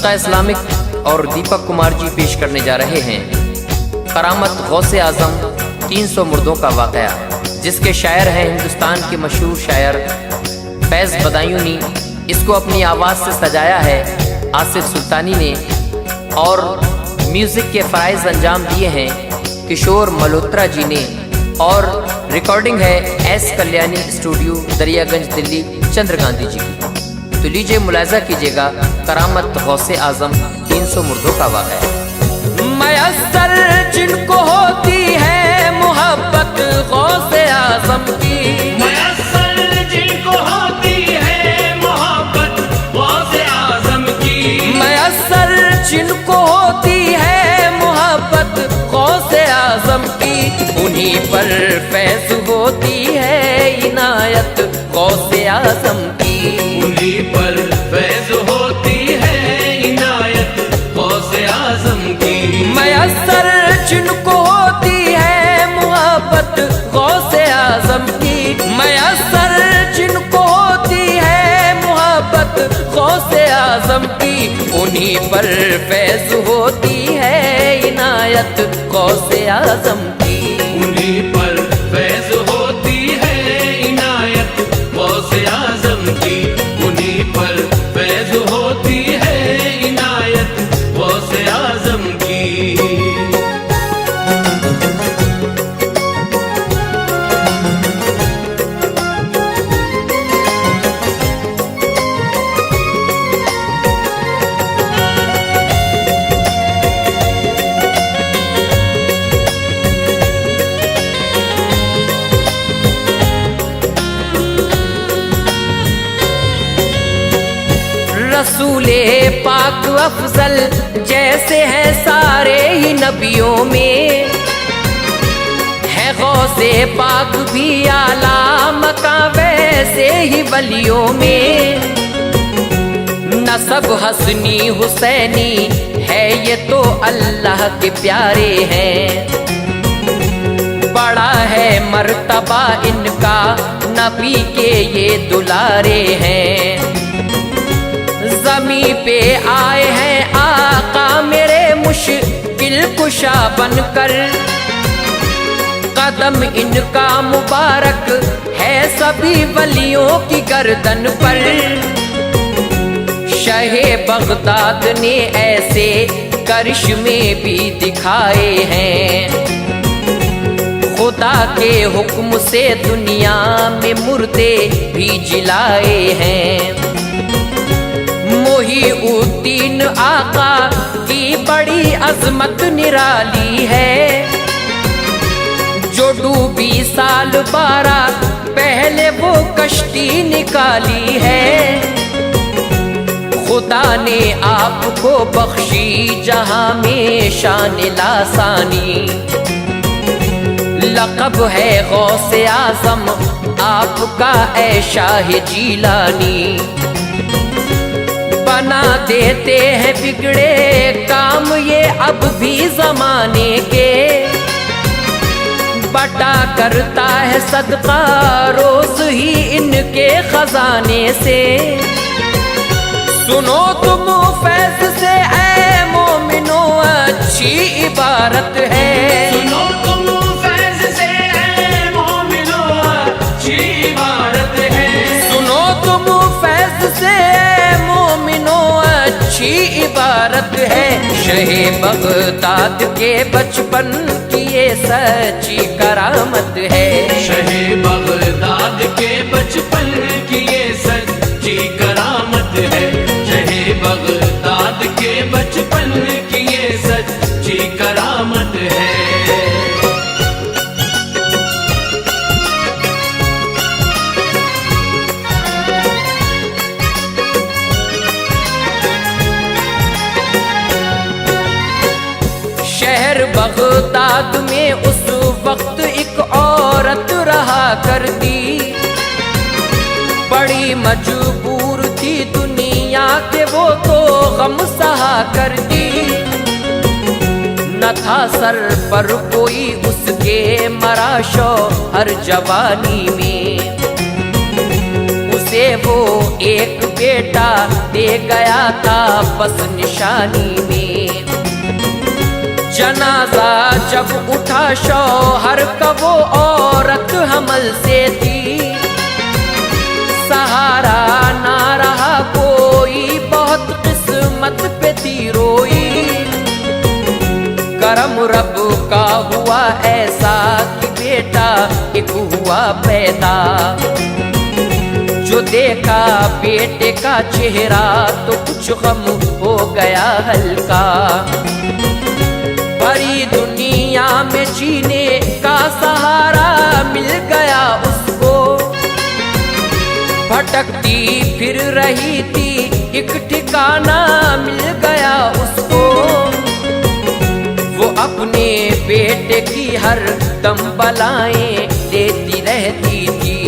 तबका इस्लामिक और दीपक कुमार जी पेश करने जा रहे हैं करामत गौसे आज़म 300 मुर्दों का वाक़या, जिसके शायर हैं हिंदुस्तान के मशहूर शायर फैज़ बदायूनी। इसको अपनी आवाज़ से सजाया है आसिफ सुल्तानी ने और म्यूज़िक के फ़राइज़ अंजाम दिए हैं किशोर मल्होत्रा जी ने, और रिकॉर्डिंग है एस कल्याणी स्टूडियो दरियागंज दिल्ली चंद्र गांधी जी की। तो लीजिए मुलाजा कीजिएगा करामत गौसे आज़म 300 मुर्दों का वाक़या। मयस्सर जिनको होती है मोहब्बत गौसे आज़म की, मयस्सर जिनको होती है मोहब्बत गौसे आज़म की, मयस्सर जिनको होती है मोहब्बत गौसे आज़म की, उन्हीं पर फैज़ होती है इनायत गौसे आज़म की, उन्हीं पर फैज़ होती है इनायत गौसे आज़म की। मयस्सर जिनको होती है मोहब्बत गौसे आज़म की, मयस्सर जिनको होती है मोहब्बत गौसे आज़म की, उन्हीं पर फैज़ होती है इनायत गौसे आज़म की, उन्हीं पर फैज़ होती है इनायत गौसे आज़म की, उन्हीं पर फैज़ होती है इनायत गौसे आज़म की। रसूले पाक अफजल जैसे हैं सारे ही नबियों में, है गौसे पाक भी आला मकाम वैसे ही वलियों में, नसब हसनी हुसैनी है ये तो अल्लाह के प्यारे हैं, बड़ा है मर्तबा इनका नबी के ये दुलारे हैं, ज़मीं पे आए हैं आका मेरे मुश्किल कुशा बनकर, कदम इनका मुबारक है सभी वलियों की गर्दन पर, शहे बगदाद ने ऐसे करिश्मे भी दिखाए हैं, खुदा के हुक्म से दुनिया में मुर्दे भी जिलाए हैं, मोहीउद्दीन आका की बड़ी अजमत निराली है, जो डूबी साल 12 पहले वो कश्ती निकाली है, खुदा ने आपको बख्शी जहां में शान लासानी, लक़ब है गौसे आज़म आपका ऐ शाह जीलानी, बना देते हैं बिगड़े काम ये अब भी जमाने के, बटा करता है सदका रोज ही इनके खजाने से, सुनो तुम फैज़ से ऐ मोमिनो अच्छी इबारत है, सुनो तुम फैज़ से ऐ मोमिनो अच्छी इबारत है, सुनो तुम फैज़ से मोमिनो अच्छी इबारत है, शहे बगदाद के बचपन की ये सच्ची करामत है, शहे बगदाद के बचपन की ये सच्ची करामत है, शहे बगदाद के बचपन की ये सच्ची करामत है। शहर बगदाद में उस वक्त एक औरत रहा करती, बड़ी मजबूर थी दुनिया के वो तो गम सहा करती, न था सर पर कोई उसके मराशो हर जवानी में, उसे वो एक बेटा दे गया था बस निशानी में। जनाजा जब उठा शौहर का वो औरत हमल से थी। सहारा ना रहा कोई बहुत किस्मत पे थी रोई। करम रब का हुआ ऐसा कि बेटा एक हुआ पैदा। जो देखा बेटे का चेहरा तो कुछ गम हो गया हल्का। भरी दुनिया में जीने का सहारा मिल गया उसको। भटकती फिर रही थी एक ठिकाना मिल गया उसको। वो अपने बेटे की हर दम बलाएं देती रहती थी।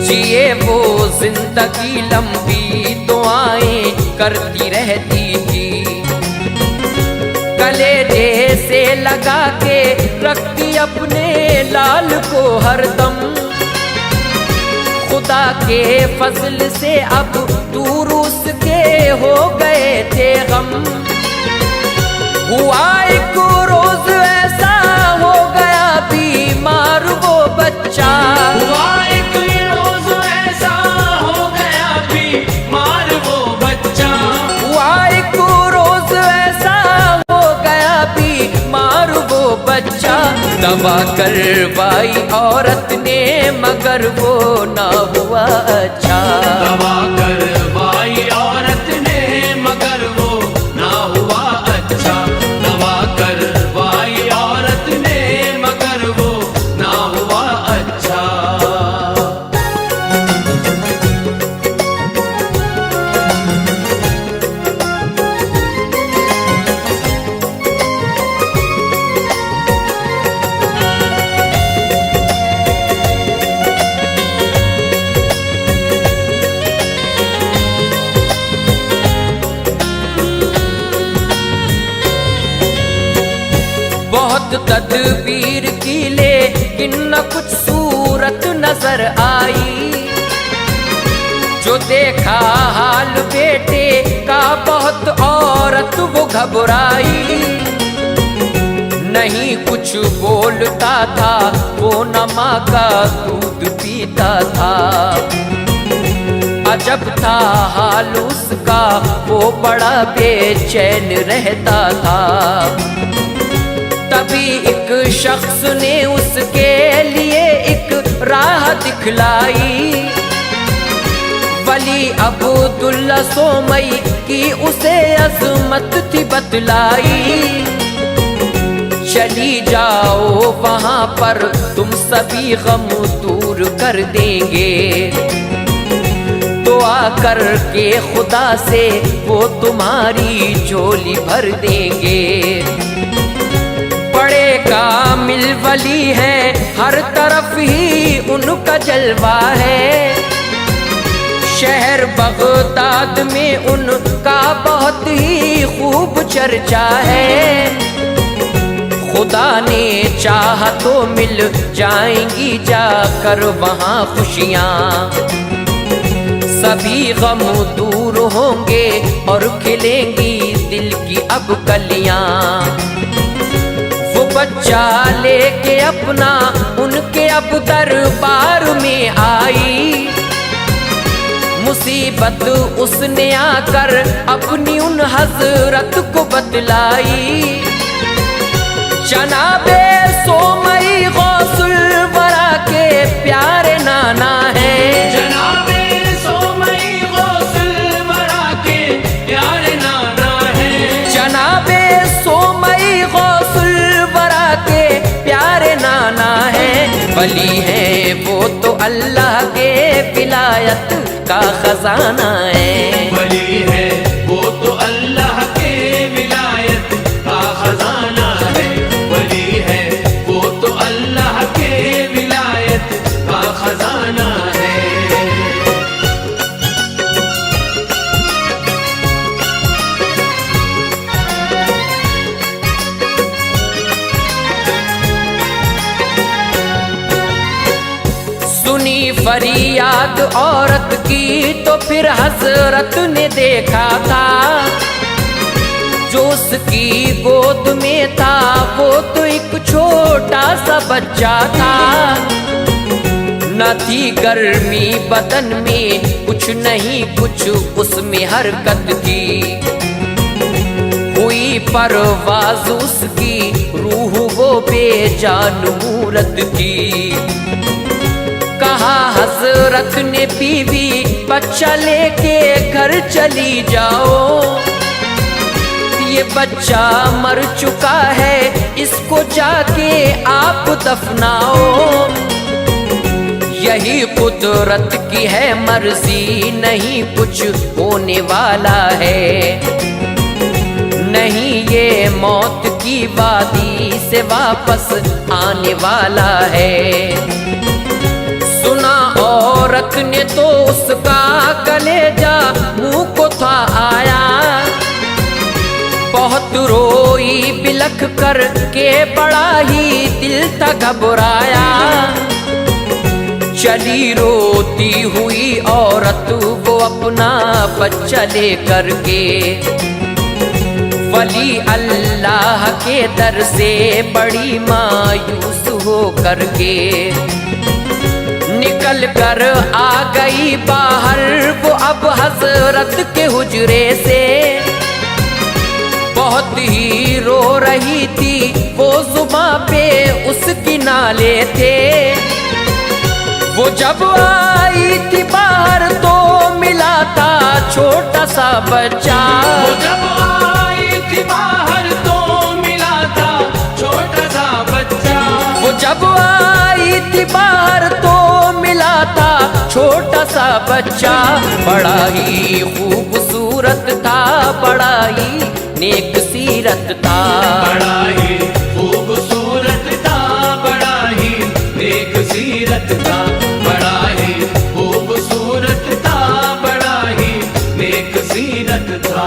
जिए वो जिंदगी लंबी दुआएं करती रहती थी। कलेजे से लगा के रखती अपने लाल को हरदम। खुदा के फजल से अब दूर उसके हो गए थे गम। हुआ एक रोज ऐसा हो गया बीमार वो बच्चा। हुआ एक रोज ऐसा हो गया बीमार वो बच्चा। हुआ एक रोज ऐसा हो गया बीमार वो बच्चा। दवा करवाई औरत ने मगर वो ना हुआ अच्छा। दवा करवाई औरत ने मगर वो ना हुआ अच्छा। दवा करवाई औरत ने मगर वो ना हुआ अच्छा। बहुत तदबीर की लेकिन न कुछ सूरत नजर आई। जो देखा हाल बेटे का बहुत औरत वो घबराई। नहीं कुछ बोलता था वो न माँ का दूध पीता था। अजब था हाल उसका वो बड़ा बेचैन रहता था। तभी एक शख्स ने उसके लिए एक राह दिखलाई। वली अब्दुल्ला सोमई की उसे अजमत थी बतलाई। चली जाओ वहां पर तुम सभी गम दूर कर देंगे। दुआ करके खुदा से वो तुम्हारी झोली भर देंगे। बड़े कामिल वली है हर तरफ ही उनका जलवा है। शहर बगदाद में उनका बहुत ही खूब चर्चा है। खुदा ने चाहा तो मिल जाएंगी जाकर वहाँ खुशियाँ। सभी गम दूर होंगे और खिलेंगी दिल की अब कलियाँ। वो बच्चा लेके अपना उनके अब दरबार में आई। मुसीबत उसने आकर अपनी उन हजरत को बतलाई। जनाबे सोमई गौसुल वरा के प्यारे नाना है। जनाबे सोमई गौसुल वरा के प्यारे नाना है। जनाबे सोमई गौसुल वरा के प्यारे नाना है। वली है वो तो अल्लाह के विलायत का खजाना है। वली है वो तो अल्लाह के विलायत का खजाना है। वली है वो तो अल्लाह के विलायत का खजाना है। सुनी फरियाद औरत की तो फिर हजरत ने देखा था, जो उसकी गोद में था वो तो एक छोटा सा बच्चा था। न थी गर्मी बदन में, कुछ नहीं कुछ उसमें हरकत थी। हुई परवाज़ उसकी, रूह वो बेजान मूरत की। कहा हजरत ने बीवी, बच्चा लेके घर चली जाओ, ये बच्चा मर चुका है, इसको जाके आप दफनाओ। यही कुदरत की है मर्जी, नहीं कुछ होने वाला है। नहीं ये मौत की वादी से वापस आने वाला है। सुना औरत ने तो उसका कलेजा मुंह को था आया, बहुत रोई बिलख कर के बड़ा ही दिल था घबराया। चली रोती हुई औरत वो अपना बच्चा लेकर के, वली अल्लाह के दर से बड़ी मायूस हो कर के निकल कर आ गई बाहर वो अब हजरत के हुजरे से। बहुत ही रो रही थी वो, जुबां पे उसकी नाले थे। वो जब आई थी बाहर तो मिला था छोटा सा बच्चा। वो जब आई थी बाहर तो मिला था छोटा सा बच्चा। वो जब आई थी बाहर तो मिला था छोटा सा बच्चा। बड़ा ही खूबसूरत था, बड़ा ही नेक सीरत था। बड़ा ही खूबसूरत था, बड़ा ही नेक सीरत था। बड़ा ही खूबसूरत था, बड़ा ही नेक सीरत था।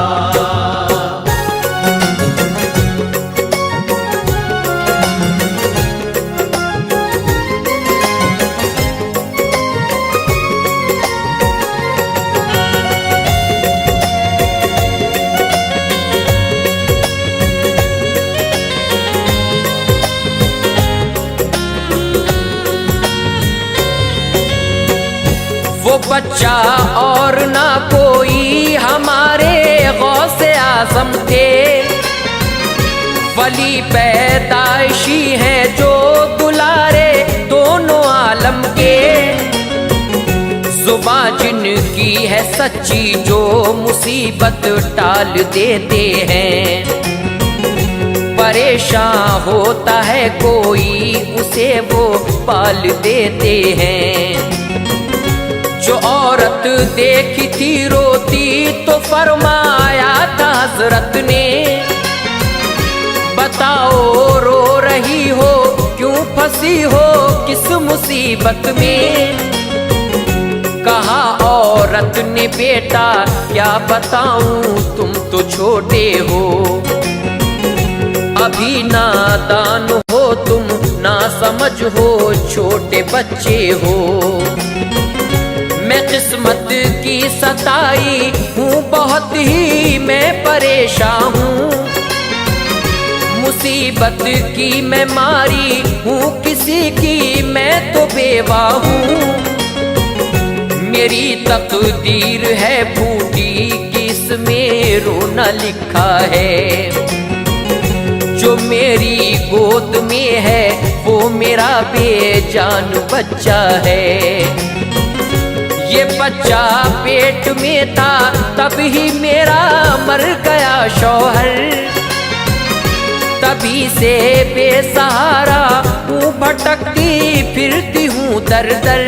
वो बच्चा और ना कोई हमारे गौसे आज़म थे, वली पैदाइशी है जो दुलारे दोनों आलम के। जुबां जिनकी है सच्ची जो मुसीबत टाल देते हैं। परेशान होता है कोई उसे वो पाल देते हैं। जो औरत देखी थी रोती तो फरमाया था हजरत ने, बताओ रो रही हो क्यों फंसी हो किस मुसीबत में। कहा औरत ने बेटा क्या बताऊं तुम तो छोटे हो, अभी नादान हो तुम, ना समझ हो छोटे बच्चे हो। मैं किस्मत की सताई हूँ बहुत ही मैं परेशान हूँ, मुसीबत की मैं मारी हूँ किसी की मैं तो बेवा हूँ। मेरी तकदीर है फूटी किसमें रोना लिखा है। जो मेरी गोद में है वो मेरा बेजान बच्चा है। ये बच्चा पेट में था तब ही मेरा मर गया शौहर, तभी से बेसहारा हूँ भटकती फिरती हूँ दर दर।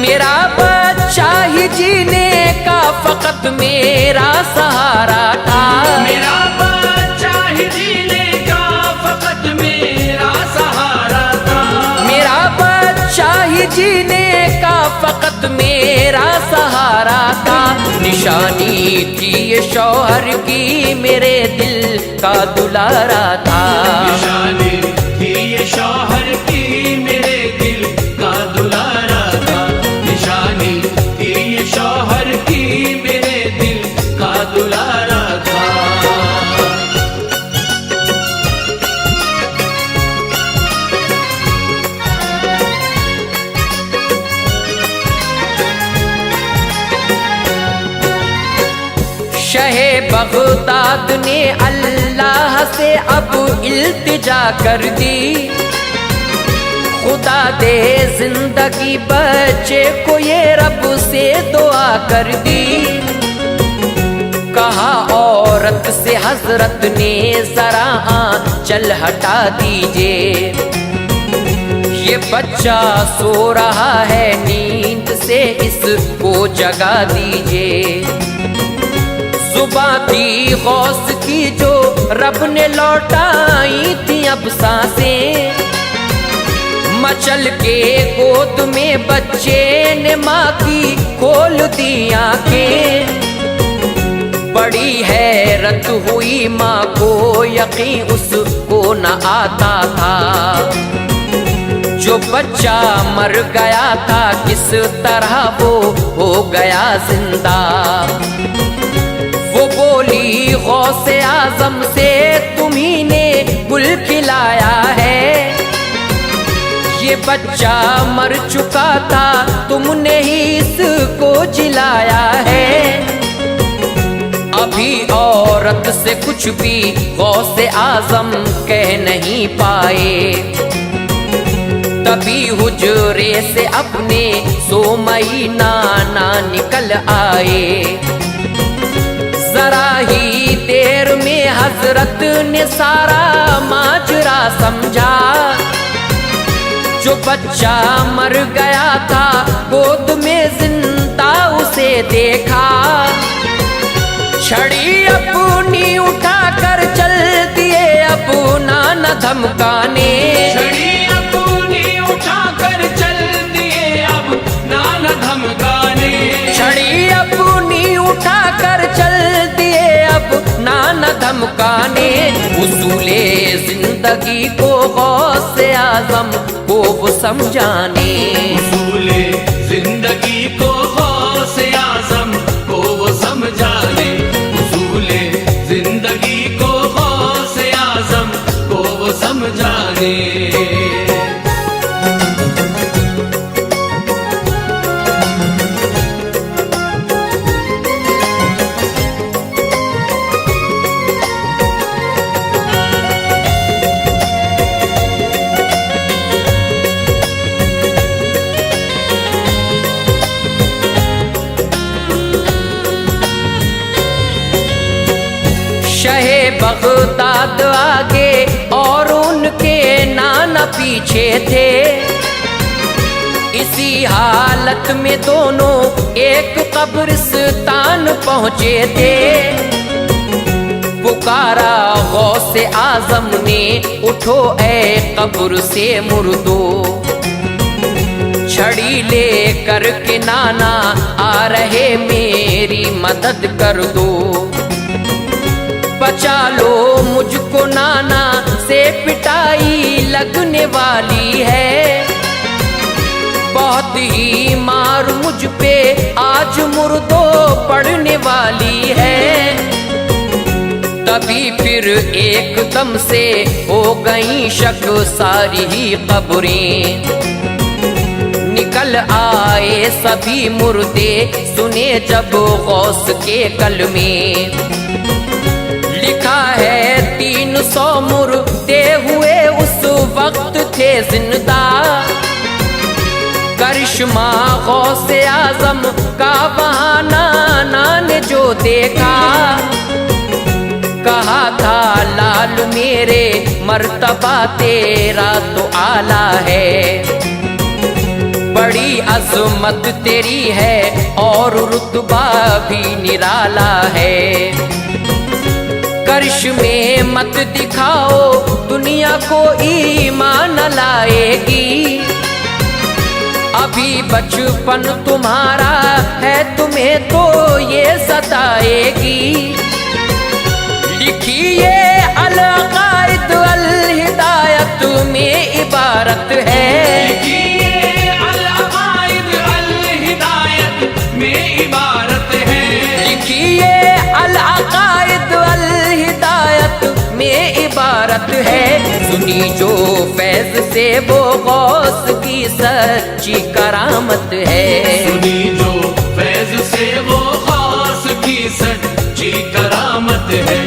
मेरा बच्चा ही जीने का फकत मेरा सहारा था। मेरा बच्चा ही जीने का फकत मेरा सहारा था। मेरा बच्चा ही जीने का फकत मेरा सहारा था। निशानी थी ये शौहर की मेरे दिल का दुलारा था। निशानी थी ये शौहर की मेरे दिल का दुलारा शहे बगदाद ने अल्लाह से अब इल्तिजा कर दी, खुदा दे जिंदगी बच्चे को ये रब से दुआ कर दी। कहा औरत से हजरत ने जरा आंचल हटा दीजिए, ये बच्चा सो रहा है नींद से इसको जगा दीजिए। सुबह थी गौस की जो रब ने लौटाई थी अब सांसें, मचल के गोद में बच्चे ने माँ की खोल दी आंखें। बड़ी हैरत हुई माँ को, यकीन उसको न आता था, जो बच्चा मर गया था किस तरह वो हो गया जिंदा। वो बोली गौसे आजम से तुम्ही ने गुल खिलाया है, ये बच्चा मर चुका था तुमने ही इसको जिलाया है। अभी औरत से कुछ भी गौसे आजम कह नहीं पाए, तभी हुजरे से अपने सोमई नाना निकल आए। जरा ही देर में हजरत ने सारा माजरा समझा, जो बच्चा मर गया था गोद में जिंदा उसे देखा। छड़ी अपनी उठा कर चल दिए अपना न धमकाने, छड़ी अपनी उठा कर चल दिए अब नाना धमकाने, छड़ी अपनी उठा कर चल दिए अब नाना धमकाने। उसूले जिंदगी को गौसे आजम को वो समझाने, उसूले जिंदगी को गौसे आजम को वो समझाने, उसूले जिंदगी को गौसे आजम को वो समझाने। शहे बगदाद आगे और उनके नाना पीछे थे, इसी हालत में दोनों एक कब्रिस्तान पहुंचे थे। पुकारा गौसे आजम ने उठो ए कब्र से मुर्दो, छड़ी ले कर के नाना आ रहे मेरी मदद कर दो। बचा लो मुझको नाना से पिटाई लगने वाली है, बहुत ही मार मुझ पे आज मुर्दो पड़ने वाली है। तभी फिर एकदम से हो गई शक सारी ही कब्रें, निकल आए सभी मुर्दे सुने जब गौस के कलमे। लिखा है 300 मुर्दे हुए उस वक्त थे जिंदा, करिश्मा गौसे आजम का बहाना नाना ने जो देखा। कहा था लाल मेरे मर्तबा तेरा तो आला है, बड़ी अजमत तेरी है और रुतबा भी निराला है। करिश्मे मत दिखाओ दुनिया को ईमान लाएगी, अभी बचपन तुम्हारा है तुम्हें तो ये सताएगी। लिखिए अल-अक़ाइद अल-हिदायत में इबारत है, लिखिए अल-अक़ाइद अल-हिदायत में इबारत है, लिखिए अल-अक़ाइद अल-हिदायत में इबारत है। सुनी जो फैज से वो गौस की सच्ची करामत है, सुनी जो फैज से वो गौस की सच्ची करामत है।